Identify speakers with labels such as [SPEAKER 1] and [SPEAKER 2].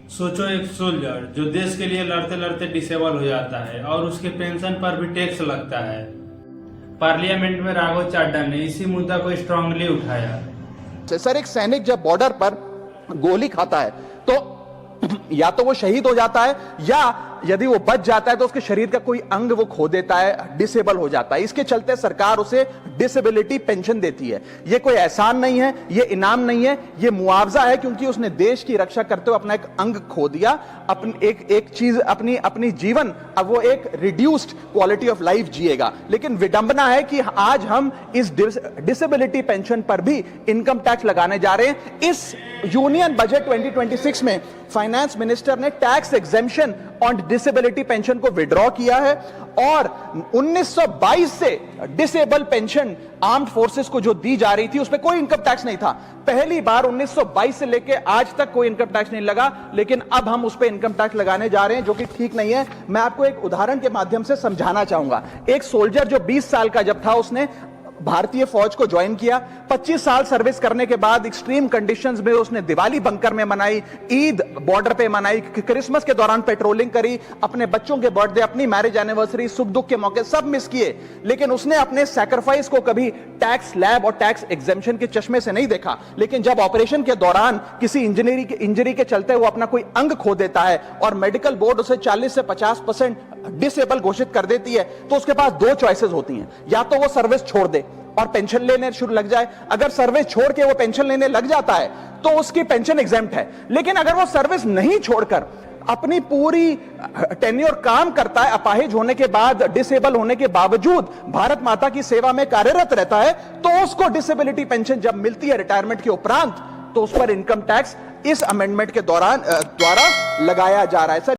[SPEAKER 1] सोचो एक सोल्जर जो देश के लिए लड़ते लड़ते डिसेबल हो जाता है और उसके पेंशन पर भी टैक्स लगता है। पार्लियामेंट में राघव चाड्डा ने इसी मुद्दा को स्ट्रांगली उठाया।
[SPEAKER 2] सर, एक सैनिक जब बॉर्डर पर गोली खाता है तो या तो वो शहीद हो जाता है या यदि वो बच जाता है तो उसके शरीर का कोई अंग वो खो देता है, डिसेबल हो जाता है। इसके चलते सरकार उसे डिसेबिलिटी पेंशन देती है। ये कोई एहसान नहीं है, ये इनाम नहीं है, ये मुआवजा है, क्योंकि उसने देश की रक्षा करते हुए अपना एक अंग खो दिया, अपनी एक चीज अपनी जीवन, अब वो एक रिड्यूस्ड क्वालिटी ऑफ लाइफ जिएगा। लेकिन विडंबना है कि आज हम इस डिसेबिलिटी पेंशन पर भी इनकम टैक्स लगाने जा रहे हैं। इस यूनियन बजट 2026 में फाइनेंस मिनिस्टर ने tax exemption on disability pension को विड्रॉ किया है और 1922 से डिसेबल पेंशन आर्म्ड फोर्सेस को जो दी जा रही थी उस पर कोई इनकम टैक्स नहीं था। पहली बार 1922 से लेकर आज तक कोई इनकम टैक्स नहीं लगा, लेकिन अब हम उस पर इनकम टैक्स लगाने जा रहे हैं, जो कि ठीक नहीं है। मैं आपको एक उदाहरण के माध्यम से समझाना चाहूंगा। एक सोल्जर जो 20 साल का जब था, उसने भारतीय फौज को ज्वाइन किया। 25 साल सर्विस करने के बाद एक्सट्रीम कंडीशंस में उसने दिवाली बंकर में मनाई, ईद बॉर्डर पे मनाई, क्रिसमस के दौरान पेट्रोलिंग करी, अपने बच्चों के बर्थडे, अपनी मैरिज एनिवर्सरी, सुख दुख के मौके सब मिस किए। लेकिन उसने अपने सैक्रिफाइस को कभी टैक्स लैब और टैक्स एग्जेम्पशन के चश्मे से नहीं देखा। लेकिन जब ऑपरेशन के दौरान किसी इंजरी के चलते वो अपना कोई अंग खो देता है और मेडिकल बोर्ड उसे 40 से 50% डिसेबल घोषित कर देती है, तो उसके पास दो चॉइसेस होती हैं। या तो वो सर्विस छोड़ दे और पेंशन लेने शुरू लग जाए। अगर सर्विस छोड़ के वो पेंशन लेने लग जाता है तो उसकी पेंशन एग्जेम्प्ट है। लेकिन अगर वो सर्विस नहीं छोड़कर अपनी पूरी टेन्योर काम करता है, अपाहिज होने के बाद, डिसेबल होने के बावजूद भारत माता की सेवा में कार्यरत रहता है, तो उसको डिसेबिलिटी पेंशन जब मिलती है रिटायरमेंट के उपरांत, तो उस पर इनकम टैक्स इस अमेंडमेंट के द्वारा लगाया जा रहा है। सर,